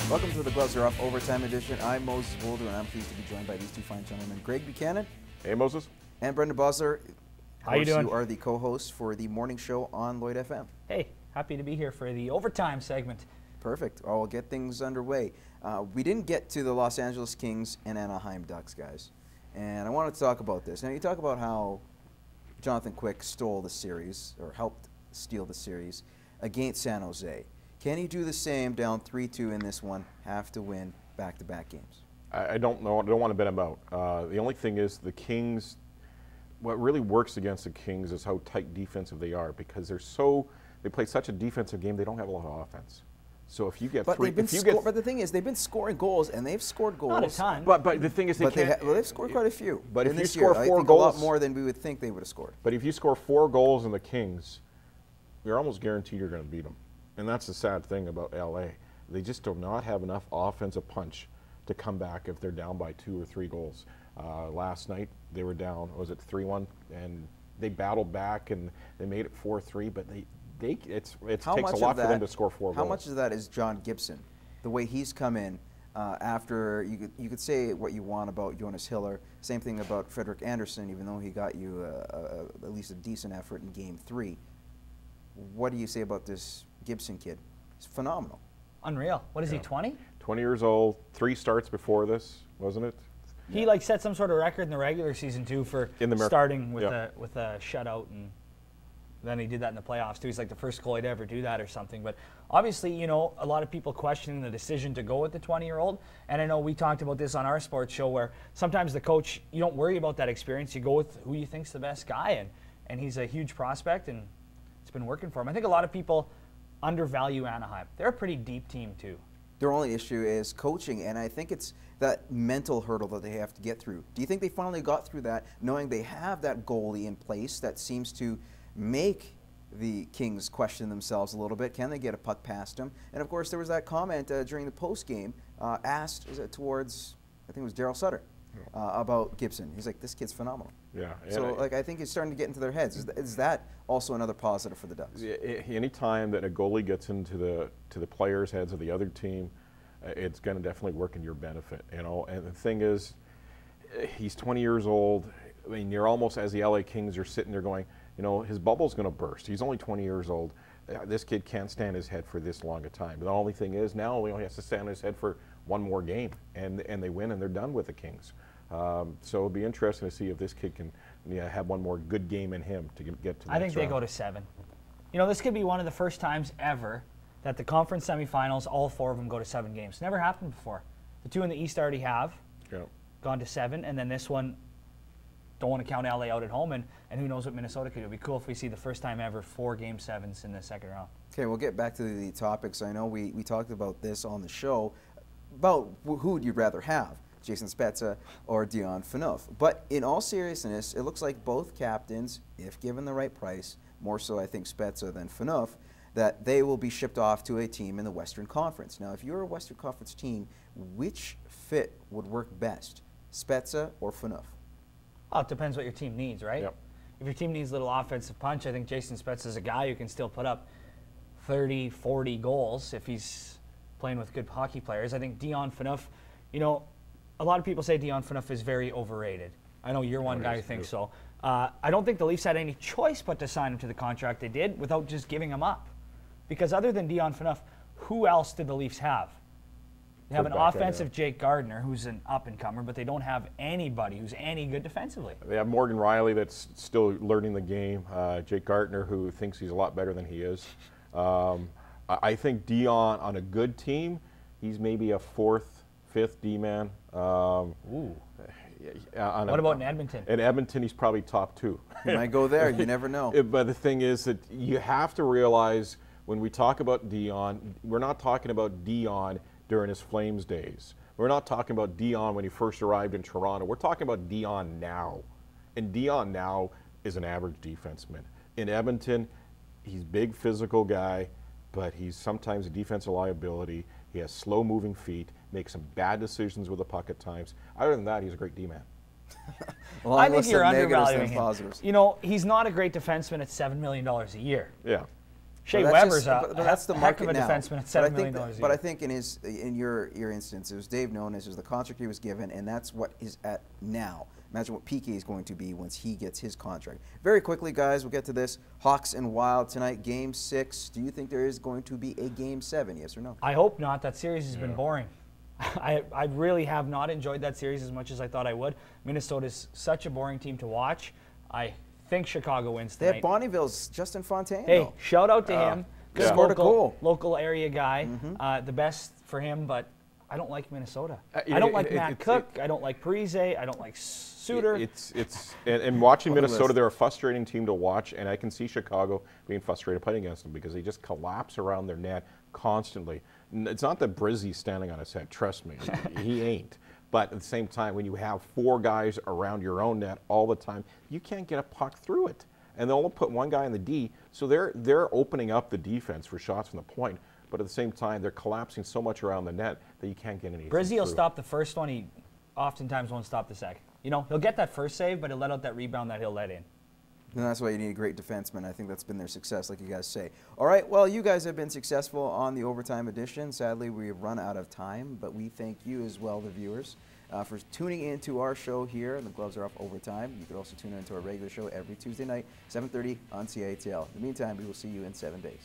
Welcome to the Gloves Are Off Overtime Edition. I'm Moses Boulder, and I'm pleased to be joined by these two fine gentlemen, Greg Buchanan. Hey, Moses. And Brendan Bosler. How you doing? You are the co-host for the morning show on Lloyd FM. Hey, happy to be here for the overtime segment. Perfect. I'll get things underway. We didn't get to the Los Angeles Kings and Anaheim Ducks, guys. And I wanted to talk about this. Now, you talk about how Jonathan Quick stole the series, or helped steal the series, against San Jose. Can he do the same down 3-2 in this one, have to win back-to-back games? I don't know. I don't want to bet him out. The only thing is the Kings, what really works against the Kings is how tight defensive they are, because they play such a defensive game, they don't have a lot of offense. So if you get but but the thing is, they've been scoring goals, and they've scored goals. Not a ton. But the thing is, they've scored quite a few. But if you this score year, 4 I think goals, a lot more than we would think they would have scored. But if you score 4 goals in the Kings, you're almost guaranteed you're going to beat them. And that's the sad thing about LA. They just do not have enough offensive punch to come back if they're down by 2 or 3 goals. Last night they were down, was it 3-1, and they battled back and they made it 4-3. But it takes a lot for them to score 4 goals. How much of that is John Gibson? The way he's come in after you could say what you want about Jonas Hiller. Same thing about Frederik Andersen, even though he got you at least a decent effort in Game 3. What do you say about this Gibson kid? It's phenomenal. Unreal. What is he, 20? 20 years old, 3 starts before this, wasn't it? He set some sort of record in the regular season too for starting with a shutout, and then he did that in the playoffs too. He's like the first goalie to ever do that or something. But obviously, you know, a lot of people questioning the decision to go with the 20-year-old. And I know we talked about this on our sports show, where sometimes the coach, you don't worry about that experience. You go with who you think's the best guy, and he's a huge prospect, and it's been working for him. I think a lot of people undervalue Anaheim. They're a pretty deep team too. Their only issue is coaching, and I think it's that mental hurdle that they have to get through. Do you think they finally got through that, knowing they have that goalie in place that seems to make the Kings question themselves a little bit? Can they get a puck past him? And of course, there was that comment during the post game asked towards, I think it was Daryl Sutter, about Gibson. He's like, this kid's phenomenal. Yeah. So I think it's starting to get into their heads. Is that also another positive for the Ducks? Any time that a goalie gets into the players' heads of the other team, it's going to definitely work in your benefit. You know, and the thing is, he's 20 years old. I mean, you're almost, as the LA Kings, you're sitting there going, you know, his bubble's going to burst. He's only 20 years old. This kid can't stand his head for this long a time. The only thing is, now he only has to stand his head for 1 more game, and they win, and they're done with the Kings. So it'll be interesting to see if this kid can have 1 more good game in him to get to the next round. I think they go to 7. You know, this could be one of the first times ever that the conference semifinals, all 4 of them go to 7 games. Never happened before. The 2 in the East already have gone to 7, and then this one, don't want to count LA out at home, and who knows what Minnesota could do. It would be cool if we see the first time ever 4 Game 7s in the second round. Okay, we'll get back to the topics. I know we talked about this on the show, about who would you rather have, Jason Spezza or Dion Phaneuf. But in all seriousness, it looks like both captains, if given the right price, more so I think Spezza than Phaneuf, that they will be shipped off to a team in the Western Conference. Now, if you're a Western Conference team, which fit would work best, Spezza or Phaneuf? Oh, it depends what your team needs, right? Yep. If your team needs a little offensive punch, I think Jason Spezza is a guy who can still put up 30, 40 goals if he's playing with good hockey players. I think Dion Phaneuf, you know, a lot of people say Dion Phaneuf is very overrated. I know you're one guy who thinks so. I don't think the Leafs had any choice but to sign him to the contract they did without just giving him up. Because other than Dion Phaneuf, who else did the Leafs have? They have an offensive Jake Gardiner, who's an up-and-comer, but they don't have anybody who's any good defensively. They have Morgan Rielly that's still learning the game. Jake Gardiner, who thinks he's a lot better than he is. I think Dion, on a good team, he's maybe a 4th, 5th D-man. Ooh. What about in Edmonton? In Edmonton, he's probably top 2. You might go there. You never know. But the thing is that you have to realize when we talk about Dion, we're not talking about Dion during his Flames days. We're not talking about Dion when he first arrived in Toronto. We're talking about Dion now. And Dion now is an average defenseman. In Edmonton, he's a big physical guy, but he's sometimes a defensive liability. He has slow-moving feet, makes some bad decisions with the puck at times. Other than that, he's a great D-man. Along I with think you're some negatives undervaluing and him. positives. You know, he's not a great defenseman at $7 million a year. Yeah. Shea But that's Weber's just- but that's the heck of market a now. defenseman at But $7 I million think a year. But I think in your instance, it was Dave Nonis, it was the contract he was given, and that's what is at now. Imagine what PK is going to be once he gets his contract. Very quickly, guys, we'll get to this. Hawks and Wild tonight, Game 6. Do you think there is going to be a Game 7, yes or no? I hope not. That series has been boring. I really have not enjoyed that series as much as I thought I would. Minnesota's such a boring team to watch. I think Chicago wins They have tonight. Bonneville's Justin Fontaine. Hey, though. shout out to him. Good Scored a goal. local area guy. The best for him, but I don't like Minnesota. Yeah, I don't like it- Matt it- Cook. I don't like Parise. I don't like Suter. And watching What a Minnesota, list. they're a frustrating team to watch, and I can see Chicago being frustrated playing against them because they just collapse around their net constantly. It's not that Brizzy's standing on his head, trust me, he ain't. But at the same time, when you have 4 guys around your own net all the time, you can't get a puck through it. And they'll only put 1 guy in the D, so they're opening up the defense for shots from the point. But at the same time, they're collapsing so much around the net that you can't get anything Brizzy will through. stop the first one. He oftentimes won't stop the second. You know, he'll get that first save, but he'll let out that rebound that he'll let in. And that's why you need a great defenseman. I think that's been their success, like you guys say. All right, well, you guys have been successful on the overtime edition. Sadly, we've run out of time, but we thank you as well, the viewers, for tuning in to our show here. And the Gloves Are Off Overtime. You could also tune in to our regular show every Tuesday night, 7:30 on CATL. In the meantime, we will see you in 7 days.